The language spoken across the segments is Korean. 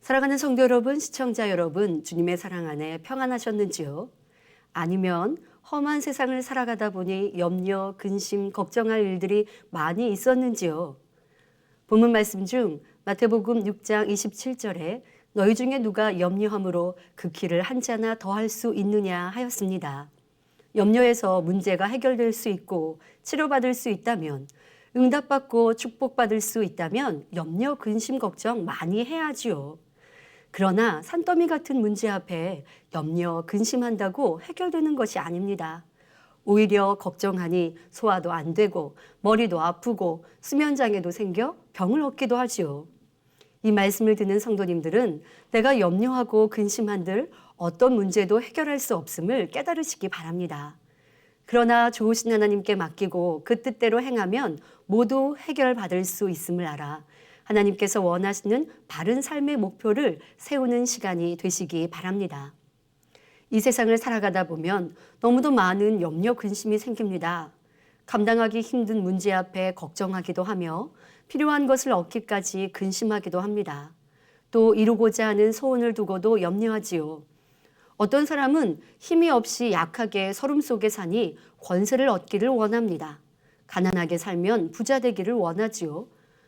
사랑하는 성도 여러분, 시청자 여러분, 주님의 사랑 안에 평안하셨는지요? 아니면 험한 세상을 살아가다 보니 염려, 근심, 걱정할 일들이 많이 있었는지요? 본문 말씀 중 마태복음 6장 27절에 너희 중에 누가 염려함으로 그 길을 한 자나 더할 수 있느냐 하였습니다. 염려해서 문제가 해결될 수 있고 치료받을 수 있다면, 응답받고 축복받을 수 있다면 염려, 근심, 걱정 많이 해야지요. 그러나 산더미 같은 문제 앞에 염려, 근심한다고 해결되는 것이 아닙니다. 오히려 걱정하니 소화도 안 되고 머리도 아프고 수면장애도 생겨 병을 얻기도 하지요. 이 말씀을 듣는 성도님들은 내가 염려하고 근심한들 어떤 문제도 해결할 수 없음을 깨달으시기 바랍니다. 그러나 좋으신 하나님께 맡기고 그 뜻대로 행하면 모두 해결받을 수 있음을 알아 하나님께서 원하시는 바른 삶의 목표를 세우는 시간이 되시기 바랍니다. 이 세상을 살아가다 보면 너무도 많은 염려, 근심이 생깁니다. 감당하기 힘든 문제 앞에 걱정하기도 하며 필요한 것을 얻기까지 근심하기도 합니다. 또 이루고자 하는 소원을 두고도 염려하지요. 어떤 사람은 힘이 없이 약하게 서름 속에 사니 권세를 얻기를 원합니다. 가난하게 살면 부자 되기를 원하지요.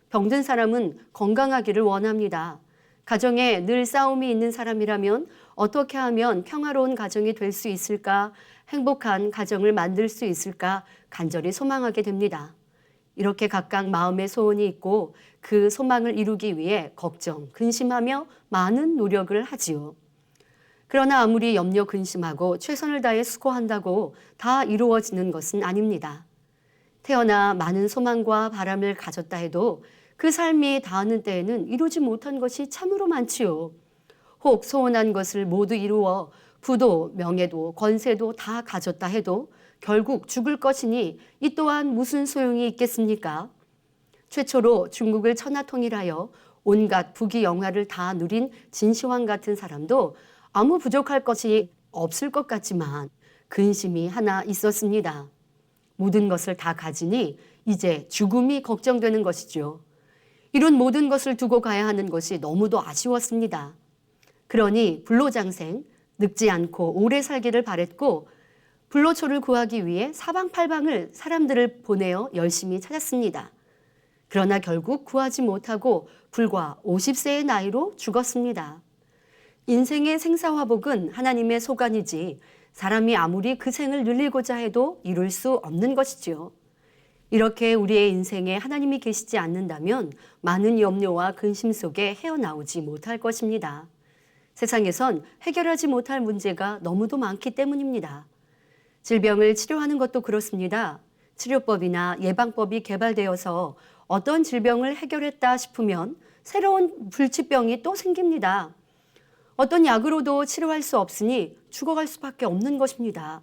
병든 사람은 건강하기를 원합니다. 가정에 늘 싸움이 있는 사람이라면 어떻게 하면 평화로운 가정이 될 수 있을까, 행복한 가정을 만들 수 있을까 간절히 소망하게 됩니다. 이렇게 각각 마음의 소원이 있고 그 소망을 이루기 위해 걱정, 근심하며 많은 노력을 하지요. 그러나 아무리 염려 근심하고 최선을 다해 수고한다고 다 이루어지는 것은 아닙니다. 태어나 많은 소망과 바람을 가졌다 해도 그 삶이 닿는 때에는 이루지 못한 것이 참으로 많지요. 혹 소원한 것을 모두 이루어 부도, 명예도, 권세도 다 가졌다 해도 결국 죽을 것이니 이 또한 무슨 소용이 있겠습니까? 최초로 중국을 천하통일하여 온갖 부귀 영화를 다 누린 진시황 같은 사람도 아무 부족할 것이 없을 것 같지만 근심이 하나 있었습니다. 모든 것을 다 가지니 이제 죽음이 걱정되는 것이죠. 이런 모든 것을 두고 가야 하는 것이 너무도 아쉬웠습니다. 그러니 불로장생, 늙지 않고 오래 살기를 바랬고 불로초를 구하기 위해 사방팔방을 사람들을 보내어 열심히 찾았습니다. 그러나 결국 구하지 못하고 불과 50세의 나이로 죽었습니다. 인생의 생사화복은 하나님의 소관이지 사람이 아무리 그 생을 늘리고자 해도 이룰 수 없는 것이지요. 이렇게 우리의 인생에 하나님이 계시지 않는다면 많은 염려와 근심 속에 헤어나오지 못할 것입니다. 세상에선 해결하지 못할 문제가 너무도 많기 때문입니다. 질병을 치료하는 것도 그렇습니다. 치료법이나 예방법이 개발되어서 어떤 질병을 해결했다 싶으면 새로운 불치병이 또 생깁니다. 어떤 약으로도 치료할 수 없으니 죽어갈 수밖에 없는 것입니다.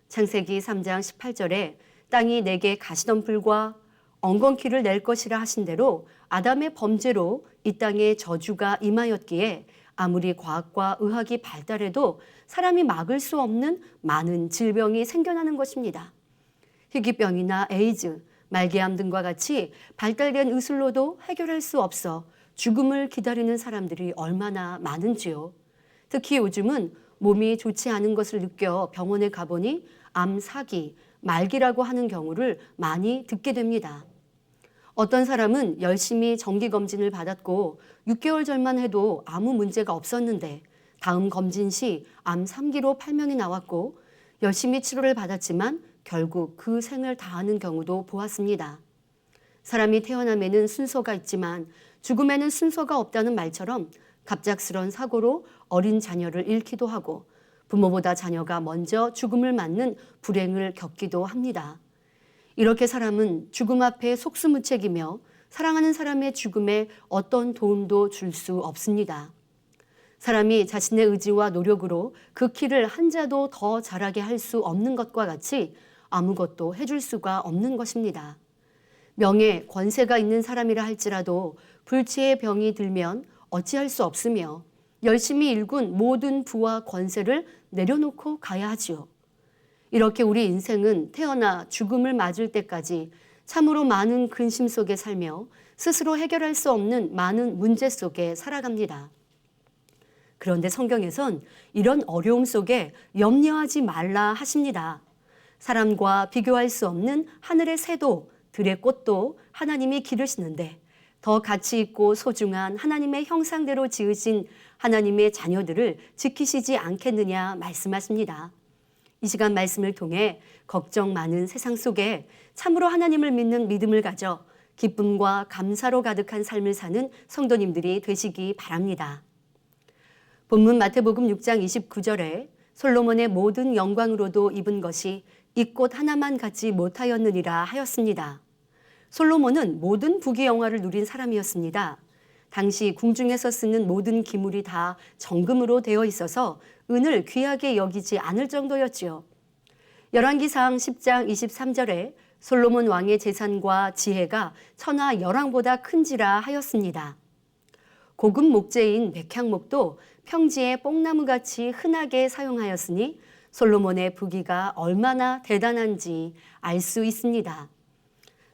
창세기 3장 18절에 땅이 내게 가시덤불과 엉겅퀴를 낼 것이라 하신 대로 아담의 범죄로 이 땅에 저주가 임하였기에 아무리 과학과 의학이 발달해도 사람이 막을 수 없는 많은 질병이 생겨나는 것입니다. 희귀병이나 에이즈, 말기암 등과 같이 발달된 의술로도 해결할 수 없어 죽음을 기다리는 사람들이 얼마나 많은지요. 특히 요즘은 몸이 좋지 않은 것을 느껴 병원에 가보니 암, 사기, 말기라고 하는 경우를 많이 듣게 됩니다. 어떤 사람은 열심히 정기검진을 받았고 6개월 전만 해도 아무 문제가 없었는데 다음 검진 시 암 3기로 판명이 나왔고 열심히 치료를 받았지만 결국 그 생을 다하는 경우도 보았습니다. 사람이 태어남에는 순서가 있지만 죽음에는 순서가 없다는 말처럼 갑작스런 사고로 어린 자녀를 잃기도 하고 부모보다 자녀가 먼저 죽음을 맞는 불행을 겪기도 합니다. 이렇게 사람은 죽음 앞에 속수무책이며 사랑하는 사람의 죽음에 어떤 도움도 줄 수 없습니다. 사람이 자신의 의지와 노력으로 그 키를 한 자도 더 자라게 할 수 없는 것과 같이 아무것도 해줄 수가 없는 것입니다. 명예, 권세가 있는 사람이라 할지라도 불치의 병이 들면 어찌할 수 없으며 열심히 일군 모든 부와 권세를 내려놓고 가야 하지요. 이렇게 우리 인생은 태어나 죽음을 맞을 때까지 참으로 많은 근심 속에 살며 스스로 해결할 수 없는 많은 문제 속에 살아갑니다. 그런데 성경에선 이런 어려움 속에 염려하지 말라 하십니다. 사람과 비교할 수 없는 하늘의 새도 들의 꽃도 하나님이 기르시는데 더 가치 있고 소중한 하나님의 형상대로 지으신 하나님의 자녀들을 지키시지 않겠느냐 말씀하십니다. 이 시간 말씀을 통해 걱정 많은 세상 속에 참으로 하나님을 믿는 믿음을 가져 기쁨과 감사로 가득한 삶을 사는 성도님들이 되시기 바랍니다. 본문 마태복음 6장 29절에 솔로몬의 모든 영광으로도 입은 것이 이 꽃 하나만 갖지 못하였느니라 하였습니다. 솔로몬은 모든 부귀영화를 누린 사람이었습니다. 당시 궁중에서 쓰는 모든 기물이 다 정금으로 되어 있어서 은을 귀하게 여기지 않을 정도였지요. 열왕기상 10장 23절에 솔로몬 왕의 재산과 지혜가 천하 열왕보다 큰지라 하였습니다. 고급 목재인 백향목도 평지의 뽕나무같이 흔하게 사용하였으니 솔로몬의 부귀가 얼마나 대단한지 알 수 있습니다.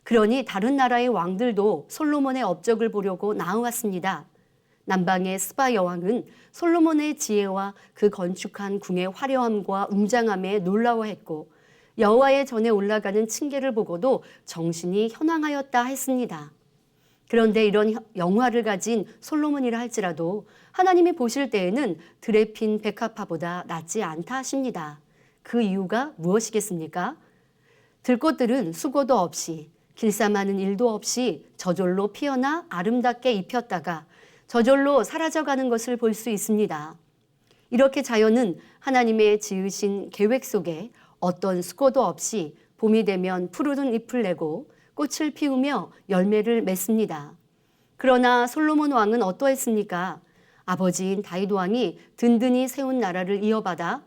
그러니 다른 나라의 왕들도 솔로몬의 업적을 보려고 나아왔습니다. 남방의 스바 여왕은 솔로몬의 지혜와 그 건축한 궁의 화려함과 웅장함에 놀라워했고 여호와의 전에 올라가는 층계를 보고도 정신이 현황하였다 했습니다. 그런데 이런 영화를 가진 솔로몬이라 할지라도 하나님이 보실 때에는 들에 핀 백합화보다 낫지 않다 하십니다. 그 이유가 무엇이겠습니까? 들꽃들은 수고도 없이 길쌈하는 일도 없이 저절로 피어나 아름답게 입혔다가 저절로 사라져가는 것을 볼 수 있습니다. 이렇게 자연은 하나님의 지으신 계획 속에 어떤 수고도 없이 봄이 되면 푸르른 잎을 내고 꽃을 피우며 열매를 맺습니다. 그러나 솔로몬 왕은 어떠했습니까? 아버지인 다윗 왕이 든든히 세운 나라를 이어받아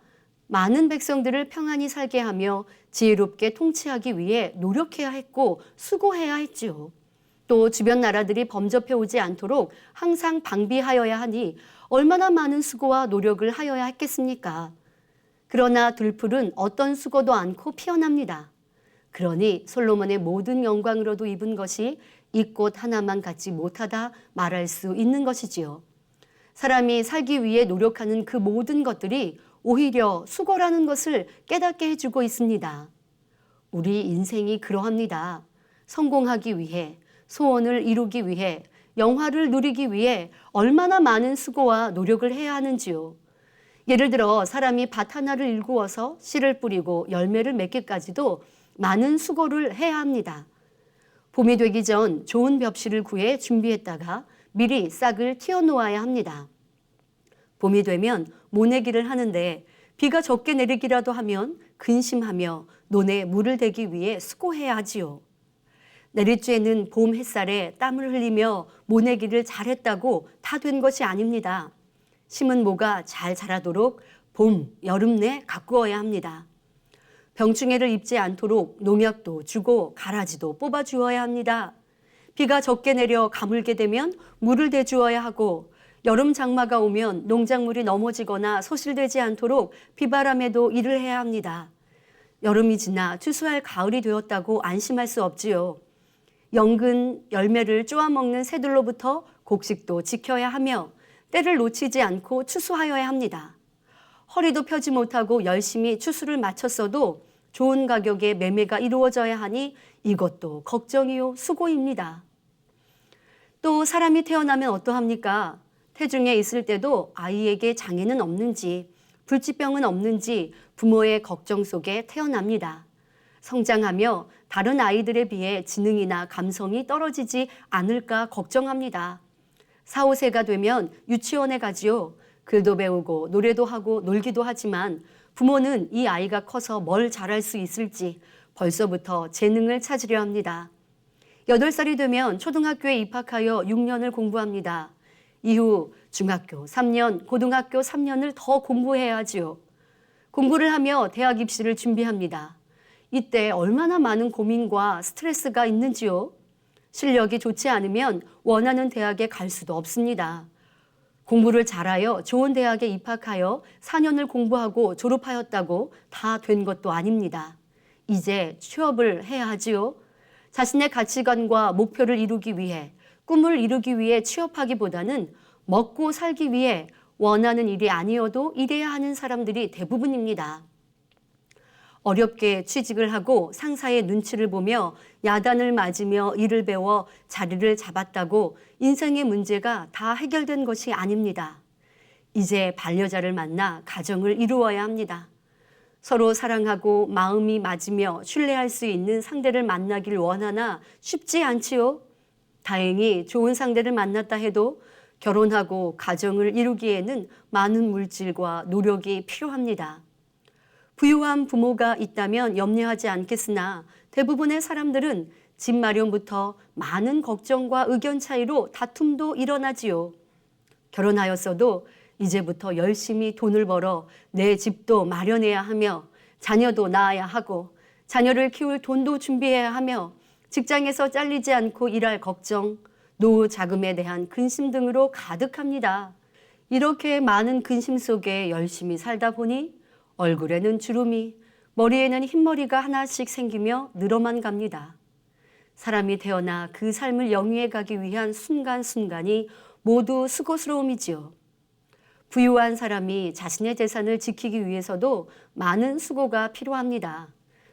많은 백성들을 평안히 살게 하며 지혜롭게 통치하기 위해 노력해야 했고 수고해야 했지요. 또 주변 나라들이 범접해 오지 않도록 항상 방비하여야 하니 얼마나 많은 수고와 노력을 하여야 했겠습니까? 그러나 들풀은 어떤 수고도 않고 피어납니다. 그러니 솔로몬의 모든 영광으로도 입은 것이 이 꽃 하나만 갖지 못하다 말할 수 있는 것이지요. 사람이 살기 위해 노력하는 그 모든 것들이 오히려 수고라는 것을 깨닫게 해주고 있습니다. 우리 인생이 그러합니다. 성공하기 위해, 소원을 이루기 위해, 영화를 누리기 위해 얼마나 많은 수고와 노력을 해야 하는지요. 예를 들어 사람이 밭 하나를 일구어서 씨를 뿌리고 열매를 맺기까지도 많은 수고를 해야 합니다. 봄이 되기 전 좋은 벽실을 구해 준비했다가 미리 싹을 틔워놓아야 합니다. 봄이 되면 모내기를 하는데 비가 적게 내리기라도 하면 근심하며 논에 물을 대기 위해 수고해야 하지요. 내리쬐는 봄 햇살에 땀을 흘리며 모내기를 잘했다고 다 된 것이 아닙니다. 심은 모가 잘 자라도록 봄, 여름 내 가꾸어야 합니다. 병충해를 입지 않도록 농약도 주고 가라지도 뽑아주어야 합니다. 비가 적게 내려 가물게 되면 물을 대주어야 하고 여름 장마가 오면 농작물이 넘어지거나 소실되지 않도록 비바람에도 일을 해야 합니다. 여름이 지나 추수할 가을이 되었다고 안심할 수 없지요. 연근 열매를 쪼아먹는 새들로부터 곡식도 지켜야 하며 때를 놓치지 않고 추수하여야 합니다. 허리도 펴지 못하고 열심히 추수를 마쳤어도 좋은 가격에 매매가 이루어져야 하니 이것도 걱정이요 수고입니다. 또 사람이 태어나면 어떠합니까? 태중에 있을 때도 아이에게 장애는 없는지 불치병은 없는지 부모의 걱정 속에 태어납니다. 성장하며 다른 아이들에 비해 지능이나 감성이 떨어지지 않을까 걱정합니다. 4, 5세가 되면 유치원에 가지요. 글도 배우고 노래도 하고 놀기도 하지만 부모는 이 아이가 커서 뭘 잘할 수 있을지 벌써부터 재능을 찾으려 합니다. 8살이 되면 초등학교에 입학하여 6년을 공부합니다. 이후 중학교 3년, 고등학교 3년을 더 공부해야 하지요. 공부를 하며 대학 입시를 준비합니다. 이때 얼마나 많은 고민과 스트레스가 있는지요. 실력이 좋지 않으면 원하는 대학에 갈 수도 없습니다. 공부를 잘하여 좋은 대학에 입학하여 4년을 공부하고 졸업하였다고 다 된 것도 아닙니다. 이제 취업을 해야 하지요. 자신의 가치관과 목표를 이루기 위해, 꿈을 이루기 위해 취업하기보다는 먹고 살기 위해 원하는 일이 아니어도 일해야 하는 사람들이 대부분입니다. 어렵게 취직을 하고 상사의 눈치를 보며 야단을 맞으며 일을 배워 자리를 잡았다고 인생의 문제가 다 해결된 것이 아닙니다. 이제 반려자를 만나 가정을 이루어야 합니다. 서로 사랑하고 마음이 맞으며 신뢰할 수 있는 상대를 만나길 원하나 쉽지 않지요. 다행히 좋은 상대를 만났다 해도 결혼하고 가정을 이루기에는 많은 물질과 노력이 필요합니다. 부유한 부모가 있다면 염려하지 않겠으나 대부분의 사람들은 집 마련부터 많은 걱정과 의견 차이로 다툼도 일어나지요. 결혼하였어도 이제부터 열심히 돈을 벌어 내 집도 마련해야 하며 자녀도 낳아야 하고 자녀를 키울 돈도 준비해야 하며 직장에서 잘리지 않고 일할 걱정, 노후 자금에 대한 근심 등으로 가득합니다. 이렇게 많은 근심 속에 열심히 살다 보니 얼굴에는 주름이, 머리에는 흰머리가 하나씩 생기며 늘어만 갑니다. 사람이 태어나 그 삶을 영위해 가기 위한 순간순간이 모두 수고스러움이지요. 부유한 사람이 자신의 재산을 지키기 위해서도 많은 수고가 필요합니다.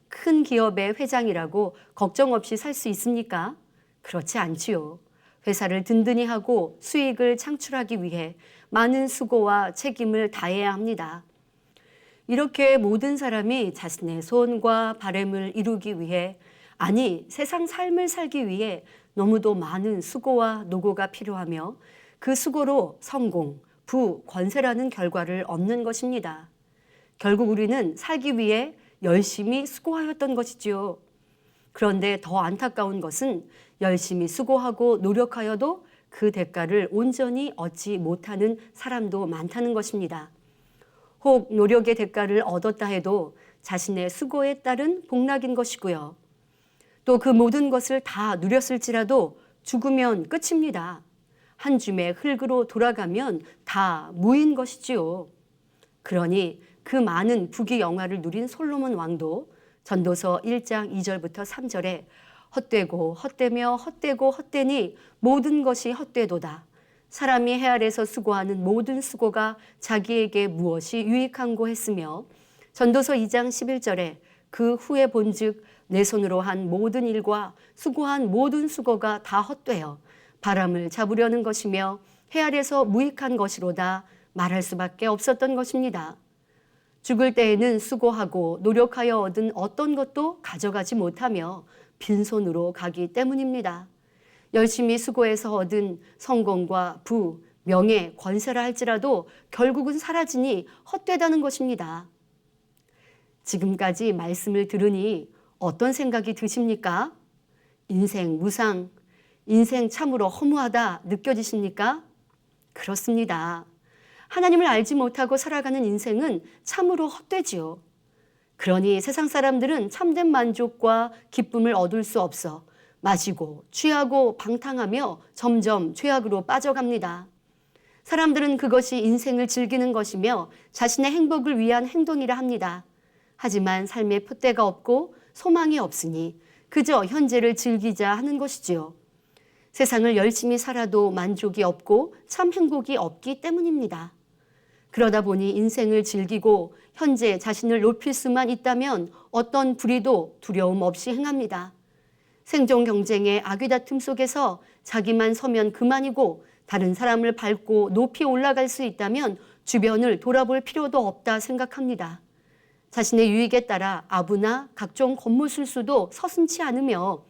큰 기업의 회장이라고 걱정 없이 살 수 있습니까? 그렇지 않지요. 회사를 든든히 하고 수익을 창출하기 위해 많은 수고와 책임을 다해야 합니다. 이렇게 모든 사람이 자신의 소원과 바람을 이루기 위해, 아니 세상 삶을 살기 위해 너무도 많은 수고와 노고가 필요하며 그 수고로 성공, 부, 권세라는 결과를 얻는 것입니다. 결국 우리는 살기 위해 열심히 수고하였던 것이지요. 그런데 더 안타까운 것은 열심히 수고하고 노력하여도 그 대가를 온전히 얻지 못하는 사람도 많다는 것입니다. 혹 노력의 대가를 얻었다 해도 자신의 수고에 따른 복락인 것이고요. 또 그 모든 것을 다 누렸을지라도 죽으면 끝입니다. 한 줌의 흙으로 돌아가면 다 무인 것이지요. 그러니 그 많은 부귀 영화를 누린 솔로몬 왕도 전도서 1장 2절부터 3절에 헛되고 헛되며 헛되고 헛되니 모든 것이 헛되도다. 사람이 해 아래서 수고하는 모든 수고가 자기에게 무엇이 유익한고 했으며 전도서 2장 11절에 그 후에 본즉 내 손으로 한 모든 일과 수고한 모든 수고가 다 헛되어 바람을 잡으려는 것이며 해 아래서 무익한 것이로다 말할 수밖에 없었던 것입니다. 죽을 때에는 수고하고 노력하여 얻은 어떤 것도 가져가지 못하며 빈손으로 가기 때문입니다. 열심히 수고해서 얻은 성공과 부, 명예, 권세라 할지라도 결국은 사라지니 헛되다는 것입니다. 지금까지 말씀을 들으니 어떤 생각이 드십니까? 인생 무상, 인생 참으로 허무하다 느껴지십니까? 그렇습니다. 하나님을 알지 못하고 살아가는 인생은 참으로 헛되지요. 그러니 세상 사람들은 참된 만족과 기쁨을 얻을 수 없어 마시고 취하고 방탕하며 점점 죄악으로 빠져갑니다. 사람들은 그것이 인생을 즐기는 것이며 자신의 행복을 위한 행동이라 합니다. 하지만 삶에 푯대가 없고 소망이 없으니 그저 현재를 즐기자 하는 것이지요. 세상을 열심히 살아도 만족이 없고 참 행복이 없기 때문입니다. 그러다 보니 인생을 즐기고 현재 자신을 높일 수만 있다면 어떤 불의도 두려움 없이 행합니다. 생존 경쟁의 아귀다툼 속에서 자기만 서면 그만이고 다른 사람을 밟고 높이 올라갈 수 있다면 주변을 돌아볼 필요도 없다 생각합니다. 자신의 유익에 따라 아부나 각종 겉모술수도 서슴지 않으며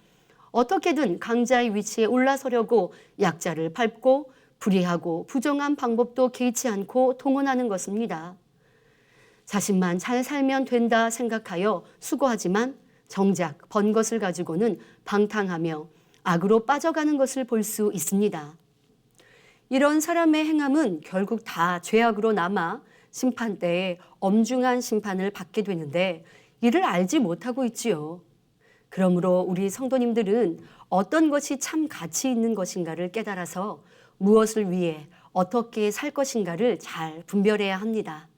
어떻게든 강자의 위치에 올라서려고 약자를 밟고 불의하고 부정한 방법도 개의치 않고 동원하는 것입니다. 자신만 잘 살면 된다 생각하여 수고하지만 정작 번 것을 가지고는 방탕하며 악으로 빠져가는 것을 볼 수 있습니다. 이런 사람의 행함은 결국 다 죄악으로 남아 심판대에 엄중한 심판을 받게 되는데 이를 알지 못하고 있지요. 그러므로 우리 성도님들은 어떤 것이 참 가치 있는 것인가를 깨달아서 무엇을 위해 어떻게 살 것인가를 잘 분별해야 합니다.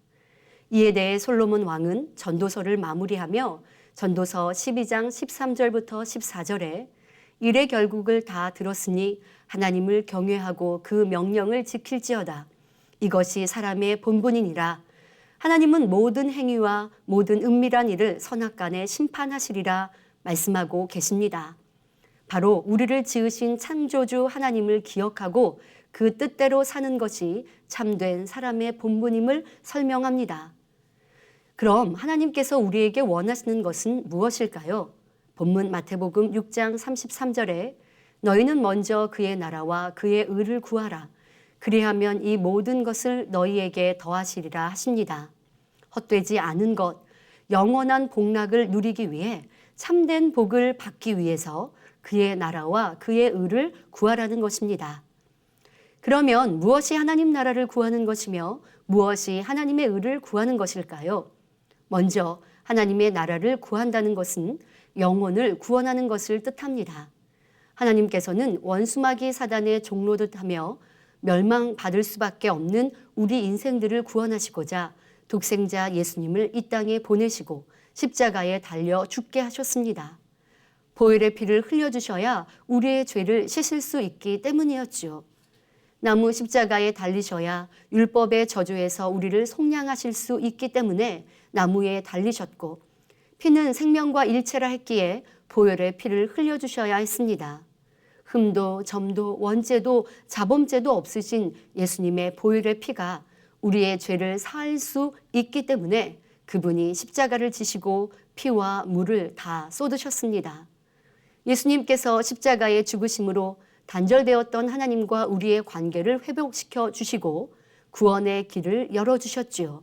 이에 대해 솔로몬 왕은 전도서를 마무리하며 전도서 12장 13절부터 14절에 일의 결국을 다 들었으니 하나님을 경외하고 그 명령을 지킬지어다. 이것이 사람의 본분이니라. 하나님은 모든 행위와 모든 은밀한 일을 선악간에 심판하시리라 말씀하고 계십니다. 바로 우리를 지으신 창조주 하나님을 기억하고 그 뜻대로 사는 것이 참된 사람의 본분임을 설명합니다. 그럼 하나님께서 우리에게 원하시는 것은 무엇일까요? 본문 마태복음 6장 33절에 너희는 먼저 그의 나라와 그의 의를 구하라. 그리하면 이 모든 것을 너희에게 더하시리라 하십니다. 헛되지 않은 것, 영원한 복락을 누리기 위해 참된 복을 받기 위해서 그의 나라와 그의 의를 구하라는 것입니다. 그러면 무엇이 하나님 나라를 구하는 것이며 무엇이 하나님의 의를 구하는 것일까요? 먼저 하나님의 나라를 구한다는 것은 영혼을 구원하는 것을 뜻합니다. 하나님께서는 원수마귀 사단의 종로듯 하며 멸망받을 수밖에 없는 우리 인생들을 구원하시고자 독생자 예수님을 이 땅에 보내시고 십자가에 달려 죽게 하셨습니다. 보혈의 피를 흘려주셔야 우리의 죄를 씻을 수 있기 때문이었죠. 나무 십자가에 달리셔야 율법의 저주에서 우리를 속량하실 수 있기 때문에 나무에 달리셨고 피는 생명과 일체라 했기에 보혈의 피를 흘려주셔야 했습니다. 흠도 점도 원죄도 자범죄도 없으신 예수님의 보혈의 피가 우리의 죄를 사할 수 있기 때문에 그분이 십자가를 지시고 피와 물을 다 쏟으셨습니다. 예수님께서 십자가의 죽으심으로 단절되었던 하나님과 우리의 관계를 회복시켜 주시고 구원의 길을 열어주셨지요.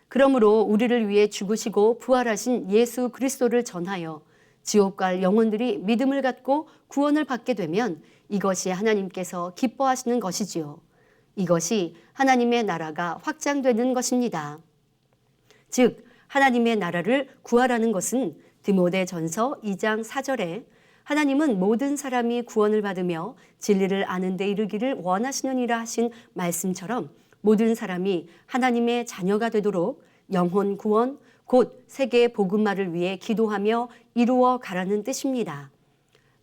그러므로 우리를 위해 죽으시고 부활하신 예수 그리스도를 전하여 지옥 갈 영혼들이 믿음을 갖고 구원을 받게 되면 이것이 하나님께서 기뻐하시는 것이지요. 이것이 하나님의 나라가 확장되는 것입니다. 즉 하나님의 나라를 구하라는 것은 디모데전서 2장 4절에 하나님은 모든 사람이 구원을 받으며 진리를 아는 데 이르기를 원하시느니라 하신 말씀처럼 모든 사람이 하나님의 자녀가 되도록 영혼 구원 곧 세계 복음화를 위해 기도하며 이루어 가라는 뜻입니다.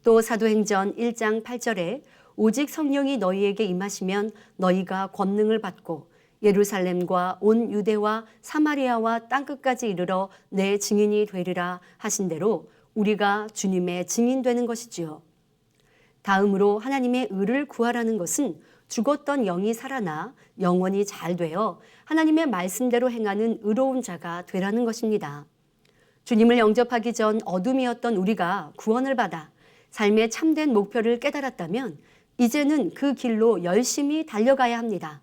또 사도행전 1장 8절에 오직 성령이 너희에게 임하시면 너희가 권능을 받고 예루살렘과 온 유대와 사마리아와 땅끝까지 이르러 내 증인이 되리라 하신 대로 우리가 주님의 증인되는 것이지요. 다음으로 하나님의 의를 구하라는 것은 죽었던 영이 살아나 영원히 잘 되어 하나님의 말씀대로 행하는 의로운 자가 되라는 것입니다. 주님을 영접하기 전 어둠이었던 우리가 구원을 받아 삶의 참된 목표를 깨달았다면 이제는 그 길로 열심히 달려가야 합니다.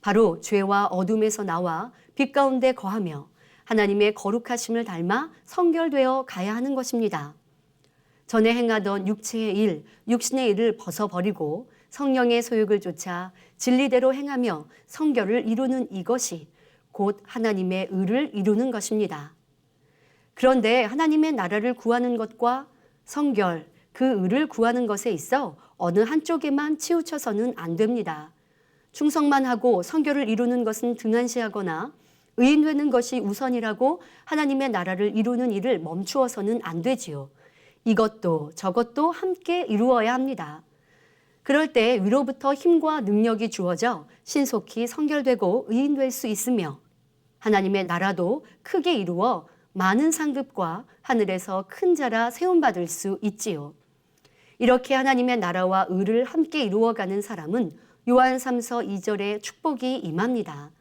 바로 죄와 어둠에서 나와 빛 가운데 거하며 하나님의 거룩하심을 닮아 성결되어 가야 하는 것입니다. 전에 행하던 육체의 일, 육신의 일을 벗어버리고 성령의 소욕을 쫓아 진리대로 행하며 성결을 이루는 이것이 곧 하나님의 의를 이루는 것입니다. 그런데 하나님의 나라를 구하는 것과 성결, 그 의를 구하는 것에 있어 어느 한쪽에만 치우쳐서는 안 됩니다. 충성만 하고 성결을 이루는 것은 등한시하거나 의인되는 것이 우선이라고 하나님의 나라를 이루는 일을 멈추어서는 안 되지요. 이것도 저것도 함께 이루어야 합니다. 그럴 때 위로부터 힘과 능력이 주어져 신속히 성결되고 의인될 수 있으며 하나님의 나라도 크게 이루어 많은 상급과 하늘에서 큰 자라 세움받을 수 있지요. 이렇게 하나님의 나라와 의를 함께 이루어가는 사람은 요한 3서 2절에 축복이 임합니다.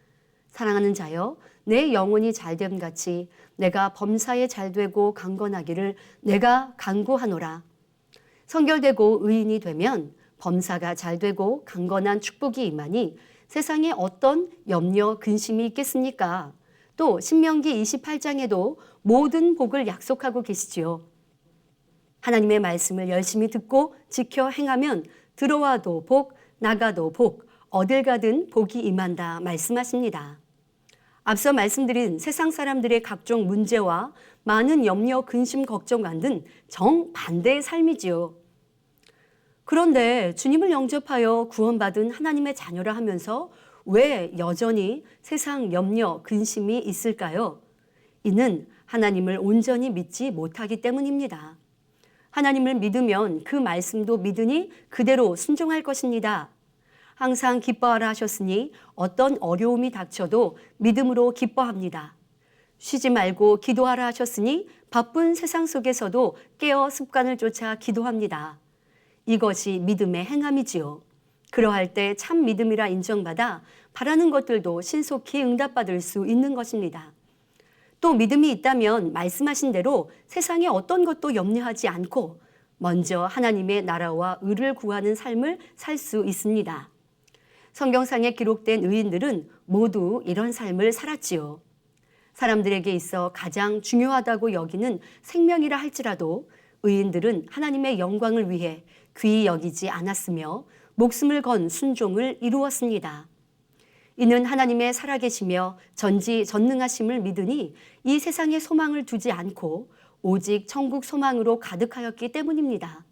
사랑하는 자여, 내 영혼이 잘됨 같이 내가 범사에 잘되고 강건하기를 내가 간구하노라. 성결되고 의인이 되면 범사가 잘되고 강건한 축복이 임하니 세상에 어떤 염려, 근심이 있겠습니까? 또 신명기 28장에도 모든 복을 약속하고 계시지요. 하나님의 말씀을 열심히 듣고 지켜 행하면 들어와도 복, 나가도 복, 어딜 가든 복이 임한다 말씀하십니다. 앞서 말씀드린 세상 사람들의 각종 문제와 많은 염려, 근심, 걱정과 등 정반대의 삶이지요. 그런데 주님을 영접하여 구원받은 하나님의 자녀라 하면서 왜 여전히 세상 염려, 근심이 있을까요? 이는 하나님을 온전히 믿지 못하기 때문입니다. 하나님을 믿으면 그 말씀도 믿으니 그대로 순종할 것입니다. 항상 기뻐하라 하셨으니 어떤 어려움이 닥쳐도 믿음으로 기뻐합니다. 쉬지 말고 기도하라 하셨으니 바쁜 세상 속에서도 깨어 습관을 쫓아 기도합니다. 이것이 믿음의 행함이지요. 그러할 때 참 믿음이라 인정받아 바라는 것들도 신속히 응답받을 수 있는 것입니다. 또 믿음이 있다면 말씀하신 대로 세상의 어떤 것도 염려하지 않고 먼저 하나님의 나라와 의를 구하는 삶을 살 수 있습니다. 성경상에 기록된 의인들은 모두 이런 삶을 살았지요. 사람들에게 있어 가장 중요하다고 여기는 생명이라 할지라도 의인들은 하나님의 영광을 위해 귀히 여기지 않았으며 목숨을 건 순종을 이루었습니다. 이는 하나님의 살아계시며 전지전능하심을 믿으니 이 세상에 소망을 두지 않고 오직 천국 소망으로 가득하였기 때문입니다.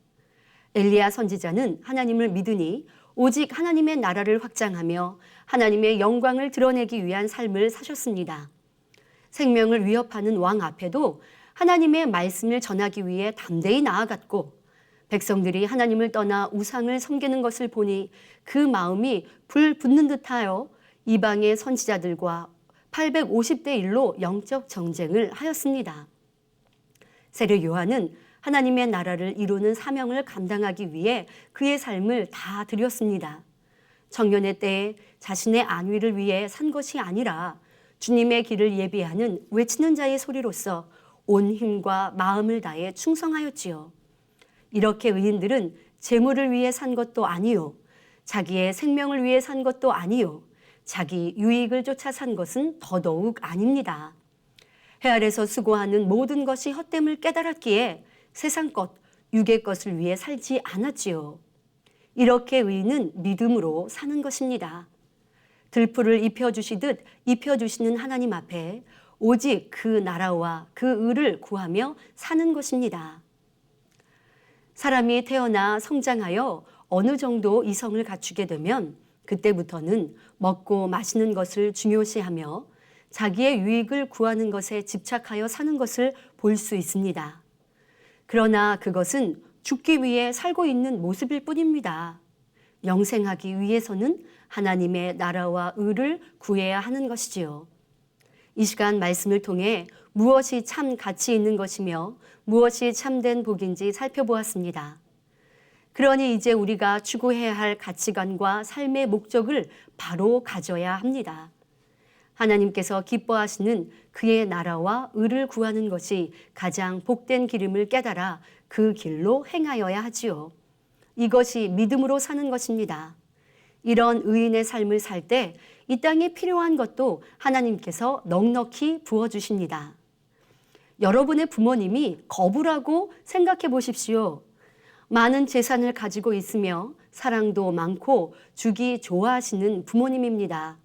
엘리야 선지자는 하나님을 믿으니 오직 하나님의 나라를 확장하며 하나님의 영광을 드러내기 위한 삶을 사셨습니다. 생명을 위협하는 왕 앞에도 하나님의 말씀을 전하기 위해 담대히 나아갔고 백성들이 하나님을 떠나 우상을 섬기는 것을 보니 그 마음이 불 붙는 듯하여 이방의 선지자들과 850대 1로 영적 정쟁을 하였습니다. 세례 요한은 하나님의 나라를 이루는 사명을 감당하기 위해 그의 삶을 다 드렸습니다. 청년의 때에 자신의 안위를 위해 산 것이 아니라 주님의 길을 예비하는 외치는 자의 소리로서 온 힘과 마음을 다해 충성하였지요. 이렇게 의인들은 재물을 위해 산 것도 아니요, 자기의 생명을 위해 산 것도 아니요, 자기 유익을 쫓아 산 것은 더더욱 아닙니다. 해 아래서 수고하는 모든 것이 헛됨을 깨달았기에 세상 것, 육의 것을 위해 살지 않았지요. 이렇게 의인은 믿음으로 사는 것입니다. 들풀을 입혀주시듯 입혀주시는 하나님 앞에 오직 그 나라와 그 의를 구하며 사는 것입니다. 사람이 태어나 성장하여 어느 정도 이성을 갖추게 되면 그때부터는 먹고 마시는 것을 중요시하며 자기의 유익을 구하는 것에 집착하여 사는 것을 볼 수 있습니다. 그러나 그것은 죽기 위해 살고 있는 모습일 뿐입니다. 영생하기 위해서는 하나님의 나라와 의를 구해야 하는 것이지요. 이 시간 말씀을 통해 무엇이 참 가치 있는 것이며 무엇이 참된 복인지 살펴보았습니다. 그러니 이제 우리가 추구해야 할 가치관과 삶의 목적을 바로 가져야 합니다. 하나님께서 기뻐하시는 그의 나라와 의를 구하는 것이 가장 복된 길임을 깨달아 그 길로 행하여야 하지요. 이것이 믿음으로 사는 것입니다. 이런 의인의 삶을 살 때 이 땅에 필요한 것도 하나님께서 넉넉히 부어주십니다. 여러분의 부모님이 거부라고 생각해 보십시오. 많은 재산을 가지고 있으며 사랑도 많고 주기 좋아하시는 부모님입니다.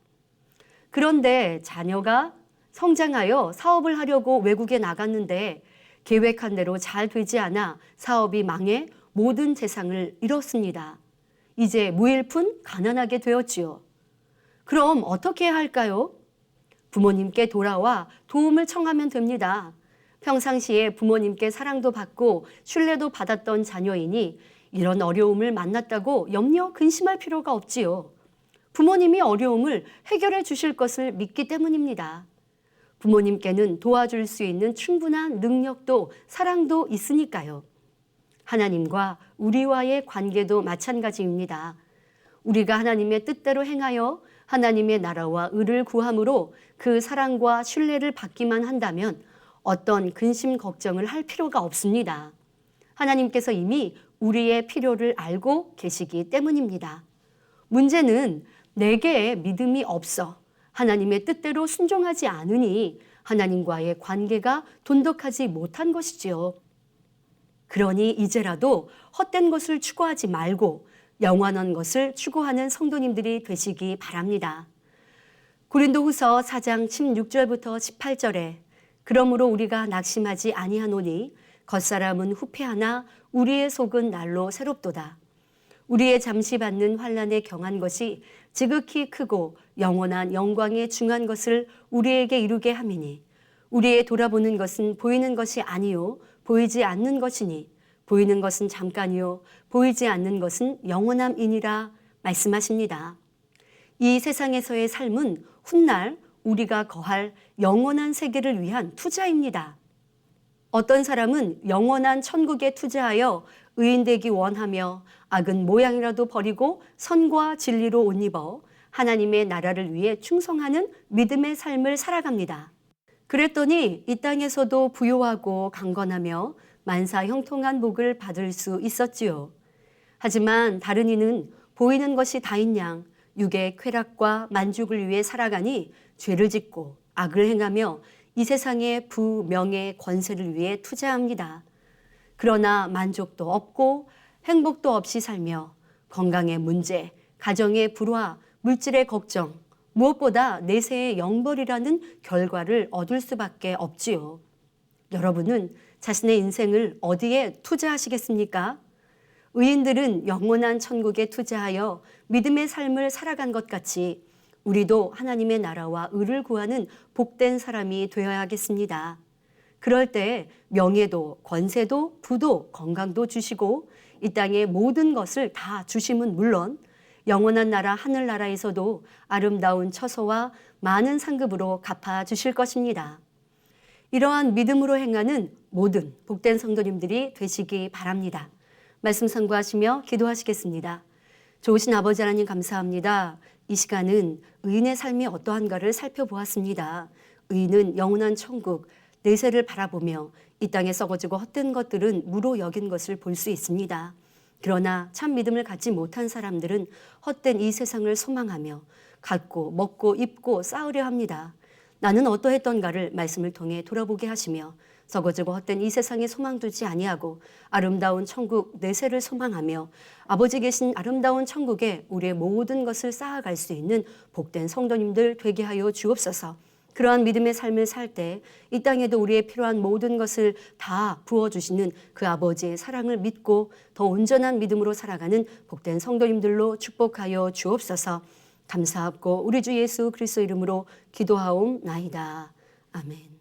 그런데 자녀가 성장하여 사업을 하려고 외국에 나갔는데 계획한 대로 잘 되지 않아 사업이 망해 모든 재산을 잃었습니다. 이제 무일푼 가난하게 되었지요. 그럼 어떻게 해야 할까요? 부모님께 돌아와 도움을 청하면 됩니다. 평상시에 부모님께 사랑도 받고 신뢰도 받았던 자녀이니 이런 어려움을 만났다고 염려 근심할 필요가 없지요. 부모님이 어려움을 해결해 주실 것을 믿기 때문입니다. 부모님께는 도와줄 수 있는 충분한 능력도 사랑도 있으니까요. 하나님과 우리와의 관계도 마찬가지입니다. 우리가 하나님의 뜻대로 행하여 하나님의 나라와 의를 구함으로 그 사랑과 신뢰를 받기만 한다면 어떤 근심 걱정을 할 필요가 없습니다. 하나님께서 이미 우리의 필요를 알고 계시기 때문입니다. 문제는 내게 믿음이 없어 하나님의 뜻대로 순종하지 않으니 하나님과의 관계가 돈독하지 못한 것이지요. 그러니 이제라도 헛된 것을 추구하지 말고 영원한 것을 추구하는 성도님들이 되시기 바랍니다. 고린도후서 4장 16절부터 18절에 그러므로 우리가 낙심하지 아니하노니 겉사람은 후패하나 우리의 속은 날로 새롭도다. 우리의 잠시 받는 환난에 경한 것이 지극히 크고 영원한 영광에 중한 것을 우리에게 이루게 함이니 우리의 돌아보는 것은 보이는 것이 아니요 보이지 않는 것이니 보이는 것은 잠깐이요 보이지 않는 것은 영원함이니라 말씀하십니다. 이 세상에서의 삶은 훗날 우리가 거할 영원한 세계를 위한 투자입니다. 어떤 사람은 영원한 천국에 투자하여 의인되기 원하며 악은 모양이라도 버리고 선과 진리로 옷 입어 하나님의 나라를 위해 충성하는 믿음의 삶을 살아갑니다. 그랬더니 이 땅에서도 부요하고 강건하며 만사 형통한 복을 받을 수 있었지요. 하지만 다른 이는 보이는 것이 다인 양 육의 쾌락과 만족을 위해 살아가니 죄를 짓고 악을 행하며 이 세상의 부, 명예, 권세를 위해 투자합니다. 그러나 만족도 없고 행복도 없이 살며 건강의 문제, 가정의 불화, 물질의 걱정, 무엇보다 내세의 영벌이라는 결과를 얻을 수밖에 없지요. 여러분은 자신의 인생을 어디에 투자하시겠습니까? 의인들은 영원한 천국에 투자하여 믿음의 삶을 살아간 것 같이 우리도 하나님의 나라와 의를 구하는 복된 사람이 되어야겠습니다. 그럴 때 명예도 권세도 부도 건강도 주시고 이 땅의 모든 것을 다 주심은 물론 영원한 나라 하늘나라에서도 아름다운 처소와 많은 상급으로 갚아주실 것입니다. 이러한 믿음으로 행하는 모든 복된 성도님들이 되시기 바랍니다. 말씀 상고하시며 기도하시겠습니다. 좋으신 아버지 하나님 감사합니다. 이 시간은 의인의 삶이 어떠한가를 살펴보았습니다. 의인은 영원한 천국, 내세를 바라보며 이 땅에 썩어지고 헛된 것들은 무로 여긴 것을 볼 수 있습니다. 그러나 참 믿음을 갖지 못한 사람들은 헛된 이 세상을 소망하며 갖고 먹고 입고 싸우려 합니다. 나는 어떠했던가를 말씀을 통해 돌아보게 하시며 썩어지고 헛된 이 세상에 소망 두지 아니하고 아름다운 천국 내세를 소망하며 아버지 계신 아름다운 천국에 우리의 모든 것을 쌓아갈 수 있는 복된 성도님들 되게 하여 주옵소서. 그러한 믿음의 삶을 살 때 이 땅에도 우리의 필요한 모든 것을 다 부어주시는 그 아버지의 사랑을 믿고 더 온전한 믿음으로 살아가는 복된 성도님들로 축복하여 주옵소서. 감사하고 우리 주 예수 그리스도 이름으로 기도하옵나이다. 아멘.